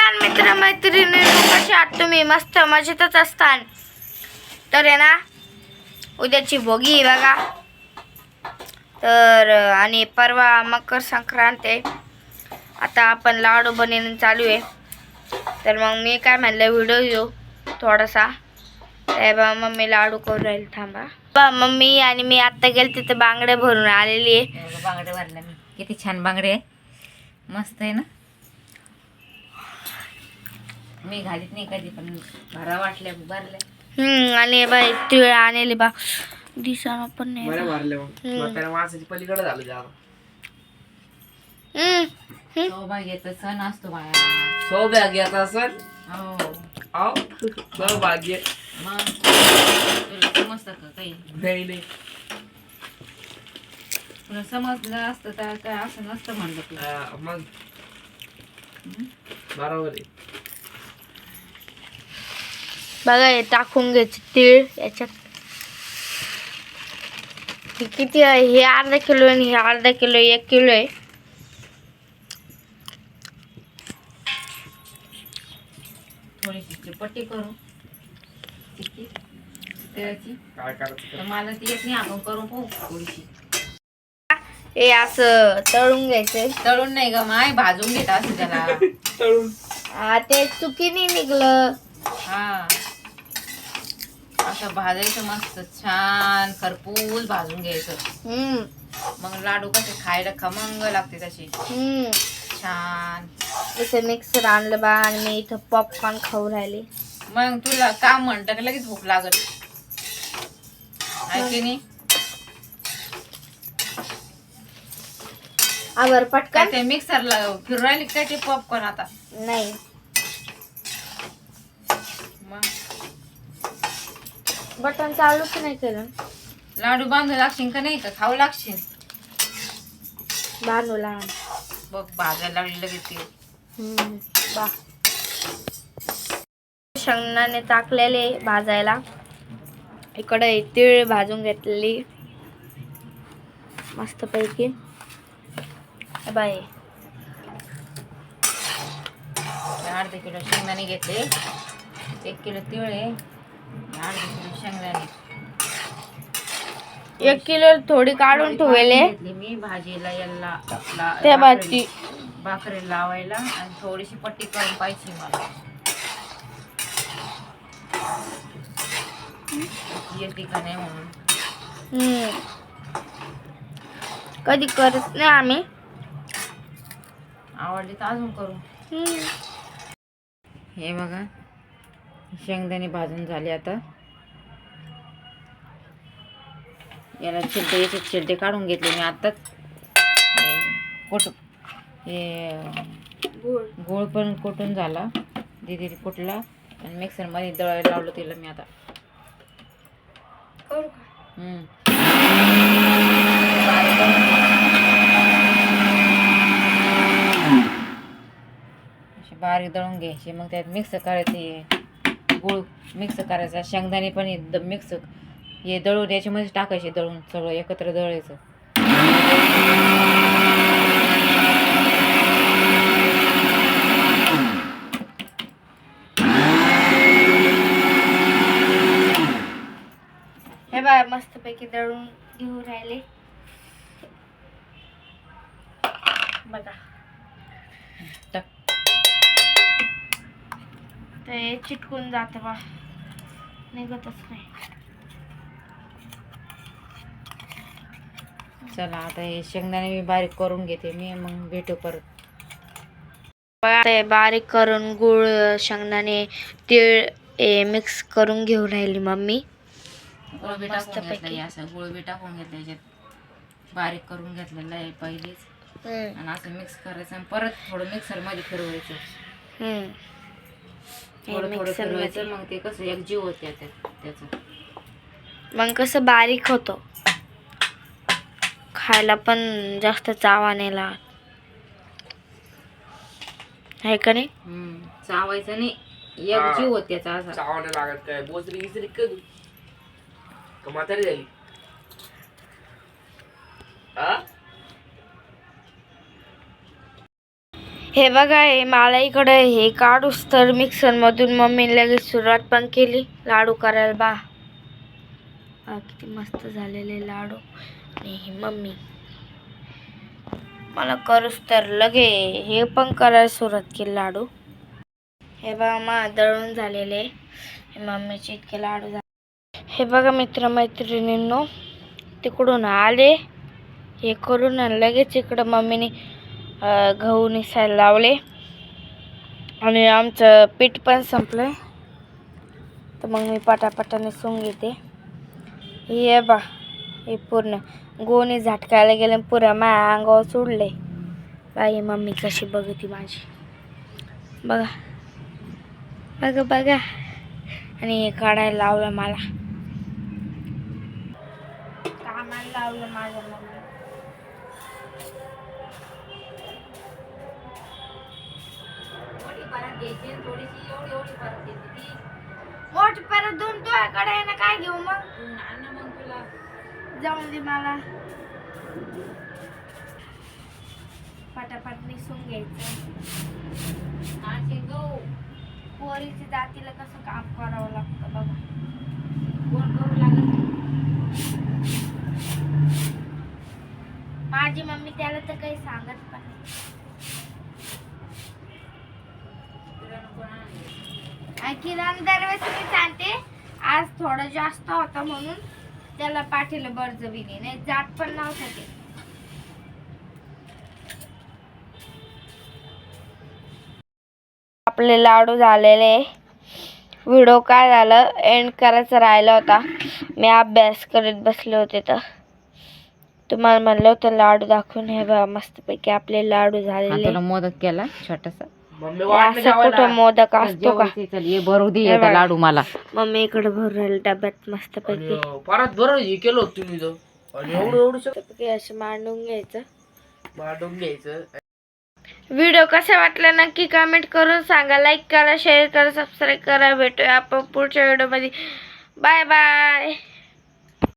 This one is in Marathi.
नमस्कार मित्र मैत्रिणी, कसे आहात तुम्ही? मस्त मजेतच असतान तर आहे ना. उद्याची भोगी आहे बघा. तर आणि परवा मकर संक्रांत आहे. आता आपण लाडू बनवणं चालू आहे. तर मग मी काय म्हणलं, व्हिडिओ घेऊ थोडासा. बा मम्मी लाडू करून राहील, थांबा बा. मम्मी आणि मी आत्ता गेले तिथे बांगड्या भरून आलेली आहे. बांगडे भरले मी, किती छान बांगडे आहे, मस्त आहे ना. मी घालीत नाही कधी, पण भरा वाटल्या भरले. आणि बाई तिळ आणले बा, दिसाना पण नाही. पलीकडे झालं जावं. सौभाग्याचा सण असतो बाया. सौभाग्याचा सण. हो सौभाग्य. मग तुला समजतं का काही? नाही. तुला समजलं असतं तर काय असं नसतं म्हणलं तुला. मग बरोबर आहे. बघा हे टाकून घ्यायचे तीळ याच्यात. हे किती आहे? हे अर्धा किलो आणि हे अर्धा किलो, 1 किलो आहे. थोडीशी पट्टी करू तिळाची. काय करायचं? तर मला ती येत नाही, आपण करू पाहू थोडीशी. हे असं तळून घ्यायचंय. तळून नाही ग माय, भाजून घेत असं त्याला. तळून. हा, ते चुकीने निघलं. हा, असं भाजायचं मस्त छान खरपूस भाजून घ्यायचं. मग लाडू कसे खायला खमंग लागते तसे छान. इथे मिक्सर आणलं बा आणि मी इथं पॉपकॉर्न खाऊ राहिले. मग तुला काम म्हणतं का लगेच भूक लागत आहे की नाही? आवर काय पटकन. ते मिक्सरला फिरून राहिली काय ते पॉपकॉर्न आता? नाही, मग बटन चालूच नाही केलं. लाडू बांधू लागशील का नाही, का खाऊ लागशील? बांधूला बघ भाजायला लागली लगेच ते. बा शेंगदाणे टाकलेले भाजायला. इकडे तीळ भाजून घेतलेली मस्त पैकी. बाय अर्धा किलो शेंगदाणे घेतले, 1 किलो तिळ आहे, अर्धा किलो शेंगदाणे. 1 किलो थोडी काढून ठेवले घेतली मी भाजीला याला त्या भाजी. भाकरी लावायला, आणि थोडीशी पट्टी करून पाहिजे मला. येते का नाही म्हणून. कधी करत नाही आम्ही. आवडली तर अजून करू. हे बघा शेंगदाणे भाजून झाले. आता याला छिलटे, याचे छिलटे काढून घेतले मी आत्ताच. हे गोळ पण कुटून झाला, दीदी कुटला आणि मिक्सरमध्ये दळायला लावलं तिला मी आता. बारीक दळून घ्यायचे, मग त्यात मिक्स करायचे. गुळ मिक्स करायचा, शेंगदाणे पण एकदम मिक्स हे दळून याच्यामध्ये टाकायचे, दळून सगळं एकत्र दळायचं. हे बाय मस्त पैकी दळून घेऊन राहिले बघा. ते चिटकून जात बा, निघतच नाही. चला आता हे शेंगदाणे मी बारीक करून घेते मी, मग भेटू परत. ते बारीक करून गुळ, शेंगदाणे, तीळ मिक्स करून घेऊन राहिली मम्मी. गुळ बी टाकून घेतलं, असं गुळ बी टाकून घेतलं, याच्यात बारीक करून घेतलेलं आहे पहिलेच. आणि असं मिक्स करायचं आणि परत थोडं मिक्सर मध्ये फिरवायचं. थोडं थोडं फिरवायचं, मग ते कसं एक जीव होते त्याचं. मग कसं बारीक होतो, खायला पण जास्त चावा नाही लागत, आहे का नाही? चावायचं नाही, एक जीव होत त्याचा असा. चावा नाही लागत. काय बोचरी गिचरी कधी का म्हातारी झाली? हे बघा हे मला इकडे हे काढूस तर मिक्सरमधून मम्मीने लगेच सुरुवात पण केली लाडू करायला. किती मस्त झालेले लाडू. आणि ही मम्मी मला करूस तर लगे हे पण करायला सुरुवात केली लाडू. हे बघा मा दळून झालेले हे मम्मीचे इतके लाडू झाले. हे बघा मित्रमैत्रिणींनो तिकडून आले हे करून आणि लगेच इकडं मम्मीने गहू निसायला लावले आणि आमचं पीठ पण संपलंय. तर मग मी पटापटा निसून घेते. हे बा हे पूर्ण गोणी झटकायला गेले पुऱ्या माझ्या अंगावर सोडले. बाई मम्मी कशी बघती माझी. बघा बघा बघा. आणि हे काढायला लावलं मला कामाला लावलं माझ्या मम्मी. मोठी परत दोन तुझ्याकडे आहे ना काय घेऊ मग जाऊन दे मला. पटापट निसून घ्यायचं. पोरीच्या जातीला कसं काम करावं लागतं बघा. माझी मम्मी त्याला तर काही सांगत पण नाही. किराणा दरवेळेस मी सांगते आज थोडं जास्त होता म्हणून त्याला पाठीला बळजबरीने नाही जात पण नव्हतं ते. आपले लाडू झालेले. व्हिडिओ काय झालं एंड करायचं राहिला होता. मी अभ्यास करत बसले होते तर तुम्हाला म्हणलं होतं लाडू दाखवून. हे बघा मस्तपैकी आपले लाडू झालेले. मोदक केला छोटासा. असं कुठं मोदक असतो का. ये भरू दे येतं लाडू मला. मम्मी इकडे भरून राहील डब्यात मस्तपैकी. परत बरं हे केलं होतं तुम्ही तो आणि एवढं मस्तपैकी असं मांडून घ्यायचं. वाटून घ्यायचं. व्हिडिओ कसा वाटला नक्की कमेंट करून सांगा. लाईक करा शेअर करा सबस्क्राईब करा. भेटूया आपण पुढच्या व्हिडिओमध्ये. Bye bye.